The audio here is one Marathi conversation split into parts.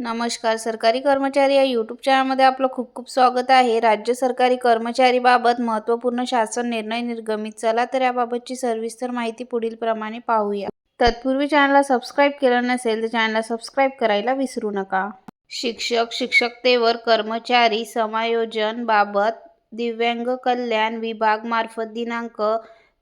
नमस्कार. सरकारी कर्मचारी या यूट्यूब चॅनलमध्ये आपलं खूप खूप स्वागत आहे. राज्य सरकारी कर्मचारीबाबत महत्त्वपूर्ण शासन निर्णय निर्गमित. चला तर याबाबतची सविस्तर माहिती पुढील प्रमाणे पाहूया. तत्पूर्वी चॅनलला सबस्क्राईब केलं नसेल तर चॅनलला सबस्क्राईब करायला विसरू नका. शिक्षक शिक्षकतेवर कर्मचारी समायोजन बाबत दिव्यांग कल्याण विभाग मार्फत दिनांक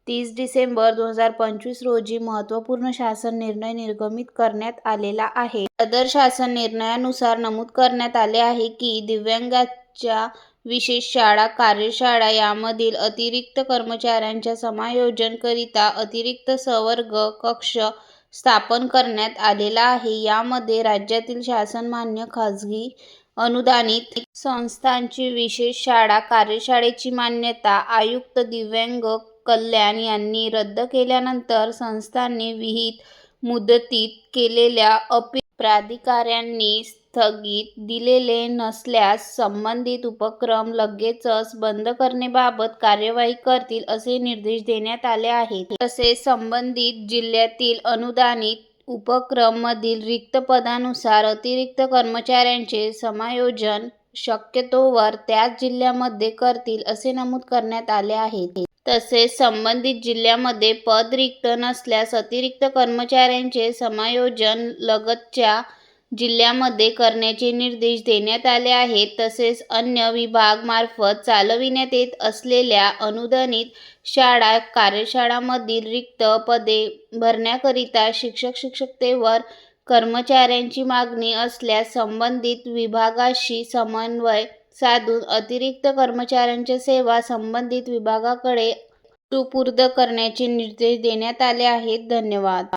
30 डिसेंबर 2025 रोजी महत्त्वपूर्ण शासन निर्णय निर्गमित करण्यात आलेला आहे. सदर शासन निर्णयानुसार नमूद करण्यात आले आहे की दिव्यांगांच्या विशेष शाळा, कार्यशाळा यामधील अतिरिक्त कर्मचाऱ्यांच्या समायोजनाकरिता अतिरिक्त संवर्ग कक्ष स्थापन करण्यात आलेला आहे. यामध्ये राज्यातील शासनमान्य खाजगी अनुदानित संस्थांची विशेष शाळा कार्यशाळेची मान्यता आयुक्त दिव्यांग कल्याण यांनी रद्द केल्यानंतर संस्थांनी विहित मुदतीत केलेल्या अपील प्राधिकाऱ्यांनी स्थगिती दिलेले नसल्यास संबंधित उपक्रम लगेचच बंद करण्याबाबत कार्यवाही करतील असे निर्देश देण्यात आले आहेत. तसेच संबंधित जिल्ह्यातील अनुदानित उपक्रम मधील रिक्त पदांनुसार अतिरिक्त कर्मचाऱ्यांचे समायोजन शक्यतोवर त्याच जिल्ह्यामध्ये करतील असे नमूद करण्यात आले आहे. तसेच संबंधित जिल्ह्यामध्ये पद रिक्त नसल्यास अतिरिक्त कर्मचाऱ्यांचे समायोजन लगतच्या जिल्ह्यामध्ये करण्याचे निर्देश देण्यात आले आहेत. तसेच अन्य विभाग मार्फत चालविण्यात येत असलेल्या अनुदानित शाळा कार्यशाळांमधील रिक्त पदे भरण्याकरिता शिक्षक शिक्षकतेवर कर्मचाऱ्यांची मागणी असल्यास संबंधित विभागाशी समन्वय साधून अतिरिक्त कर्मचाऱ्यांच्या सेवा संबंधित विभागाकडे सुपूर्द करण्याचे निर्देश देण्यात आले आहेत. धन्यवाद.